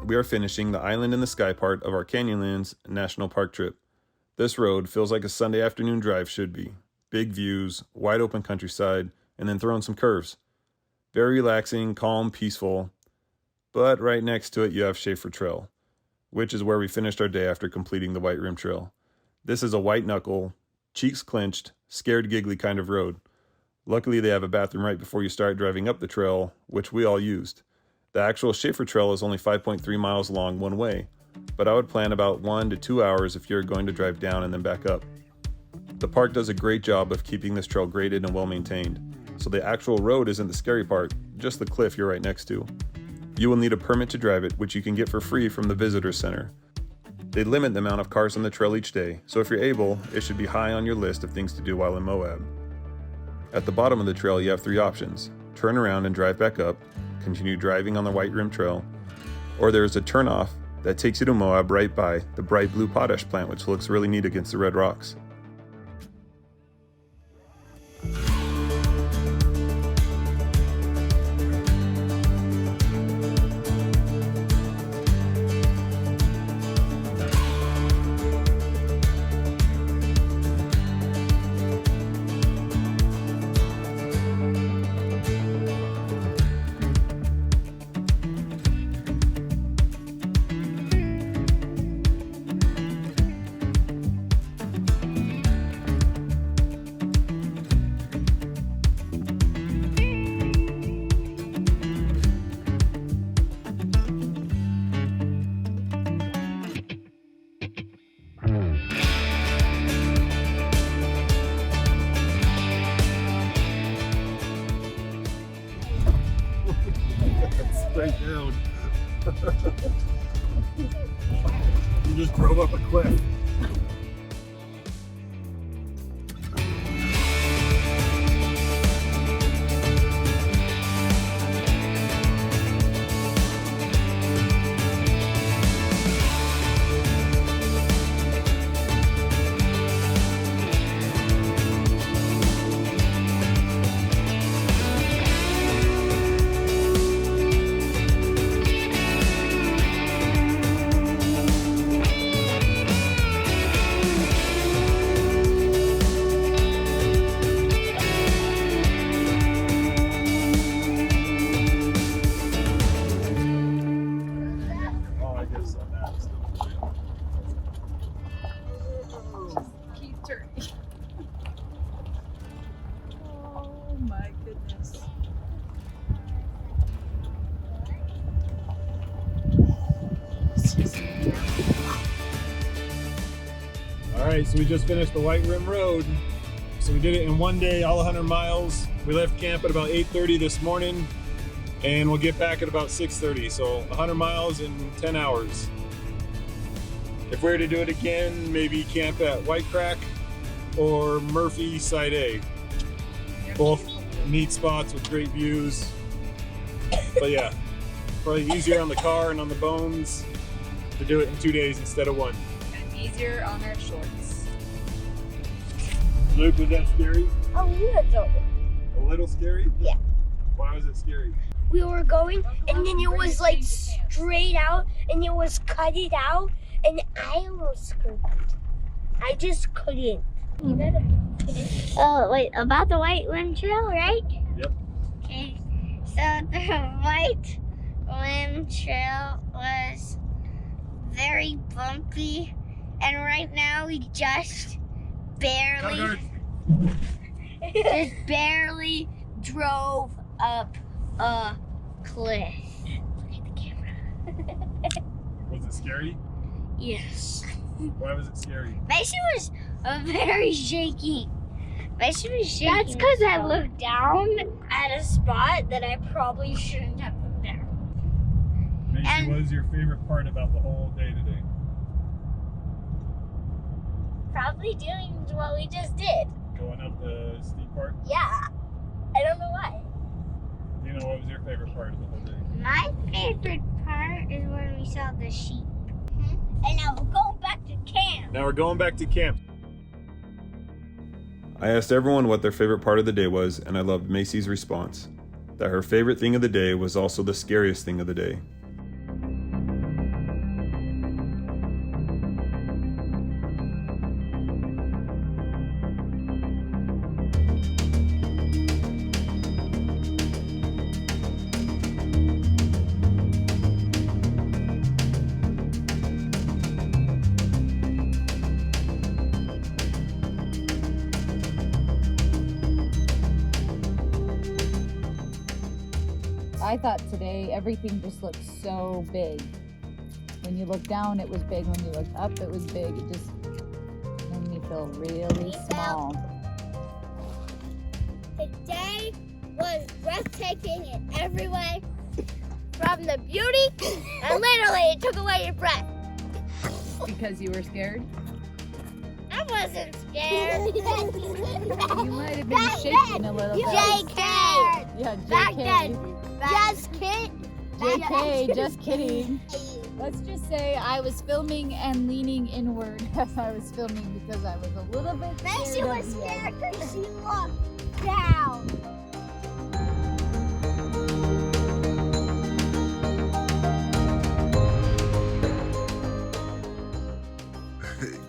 we are finishing the Island in the Sky part of our Canyonlands National Park trip. This road feels like a Sunday afternoon drive should be. Big views, wide open countryside, and then throw in some curves. Very relaxing, calm, peaceful. But right next to it you have Shafer Trail, which is where we finished our day after completing the White Rim Trail. This is a white knuckle, cheeks clenched, scared giggly kind of road. Luckily they have a bathroom right before you start driving up the trail, which we all used. The actual Shafer Trail is only 5.3 miles long one way, but I would plan about 1 to 2 hours if you're going to drive down and then back up. The park does a great job of keeping this trail graded and well maintained, so the actual road isn't the scary part, just the cliff you're right next to. You will need a permit to drive it, which you can get for free from the visitor center. They limit the amount of cars on the trail each day, so if you're able, it should be high on your list of things to do while in Moab. At the bottom of the trail you have 3 options: turn around and drive back up, continue driving on the White Rim Trail, or there's a turnoff that takes you to Moab right by the bright blue potash plant, which looks really neat against the red rocks. Straight down. You just drove up a cliff. Keep turning. Oh my goodness. Alright, so we just finished the White Rim Road. So we did it in one day, all 100 miles. We left camp at about 8:30 this morning, and we'll get back at about 6:30. So 100 miles in 10 hours. If we were to do it again, maybe camp at White Crack or Murphy Side A. Both neat spots with great views. But yeah, probably easier on the car and on the bones to do it in 2 days instead of 1. And easier on our shorts. Luke, was that scary? A little. A little scary? Yeah. Why was it scary? We were going and then it was like straight out and it was cut it out and I almost couldn't. I just couldn't. Oh, wait, about the White Rim Trail, right? Yep. Okay, so the White Rim Trail was very bumpy and right now we just barely drove up a cliff. Look at the camera. Was it scary? Yes. Why was it scary? Mason was very shaky. Mason was shaking. That's because I looked down at a spot that I probably shouldn't have looked there. Macy, what was your favorite part about the whole day today? Probably doing what we just did. Going up the steep part? Yeah. I don't know why. You know, what was your favorite part of the whole day? My favorite part is when we saw the sheep. And now we're going back to camp. Now we're going back to camp. I asked everyone what their favorite part of the day was, and I loved Macy's response, that her favorite thing of the day was also the scariest thing of the day. I thought today everything just looked so big. When you look down, it was big. When you look up, it was big. It just made me feel really small. Today was breathtaking in every way. From the beauty, and literally it took away your breath. Because you were scared? I wasn't scared. You might have been shaking a little bit. JK! Yeah, Back JK. then. Just kidding. JK, just kidding. Let's just say I was filming and leaning inward as I was filming because I was a little bit scared. Then she was of the scared edge. because she looked down.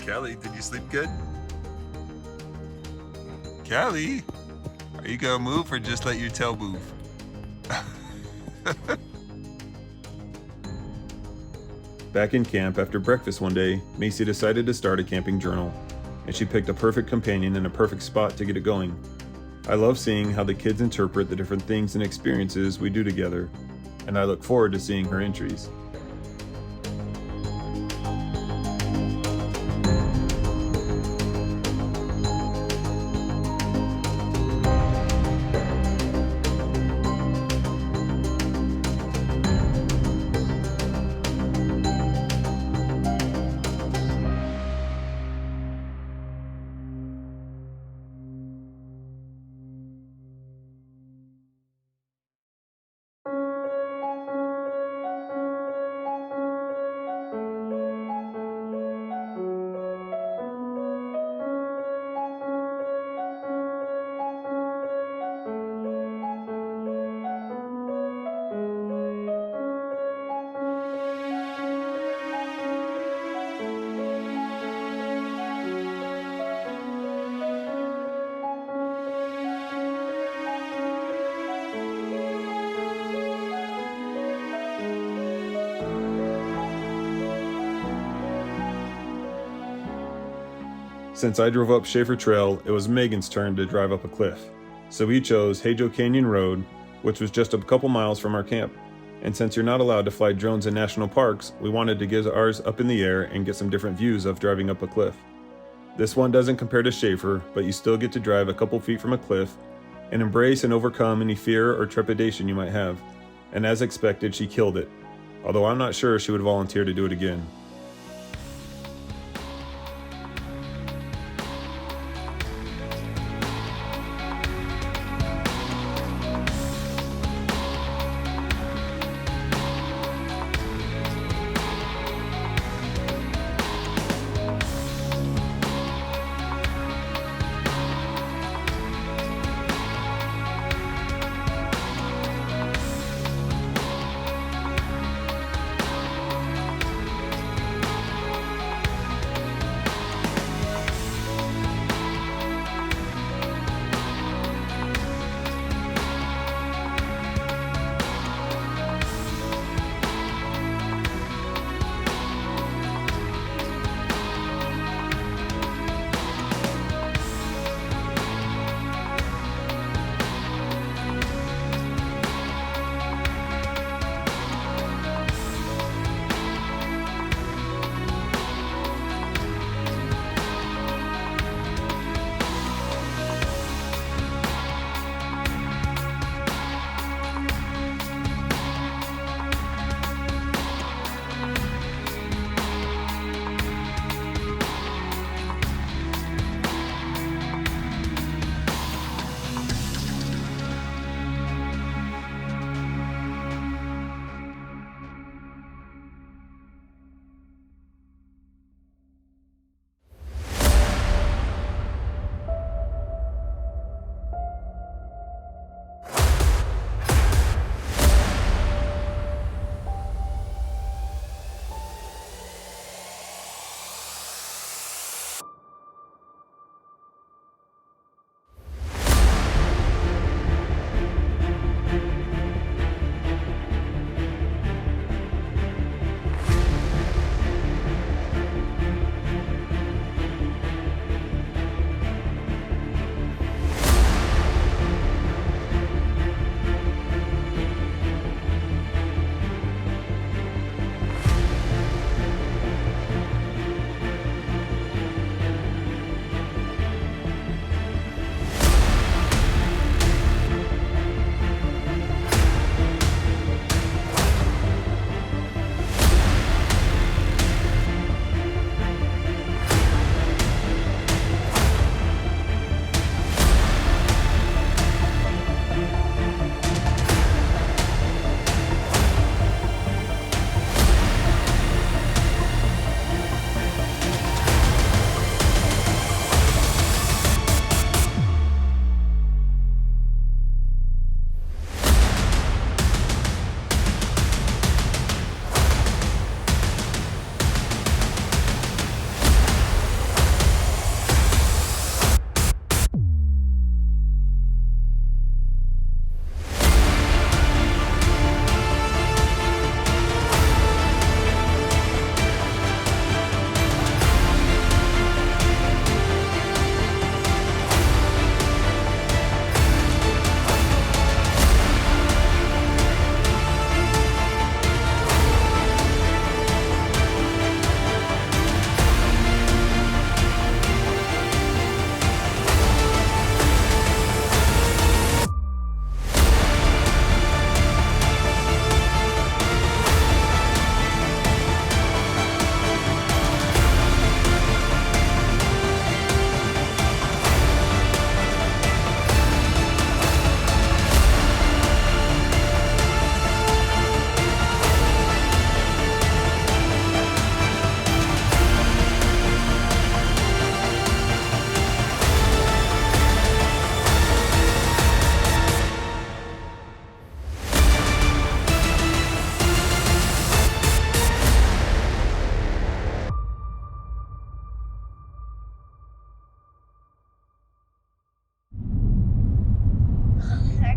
Callie, did you sleep good? Callie, are you gonna move or just let your tail move? Back in camp after breakfast one day, Macy decided to start a camping journal, and she picked a perfect companion and a perfect spot to get it going. I love seeing how the kids interpret the different things and experiences we do together, and I look forward to seeing her entries. Since I drove up Shafer Trail, it was Megan's turn to drive up a cliff. So we chose Hajo Canyon Road, which was just a couple miles from our camp. And since you're not allowed to fly drones in national parks, we wanted to get ours up in the air and get some different views of driving up a cliff. This one doesn't compare to Shafer, but you still get to drive a couple feet from a cliff and embrace and overcome any fear or trepidation you might have. And as expected, she killed it. Although I'm not sure she would volunteer to do it again.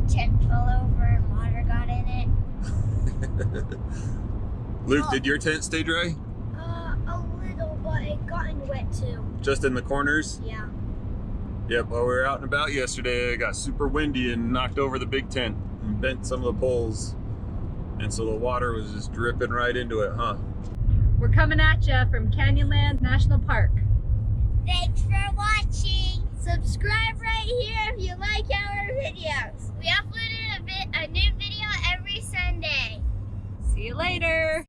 tent fell over and water got in it. Luke, did your tent stay dry? A little, but it gotten wet too. Just in the corners? Yeah. Yep, while we were out and about yesterday, it got super windy and knocked over the big tent and bent some of the poles. And so the water was just dripping right into it, huh? We're coming at you from Canyonlands National Park. Thanks for watching. Subscribe right here if you like our videos. We uploaded a new video every Sunday. See you later.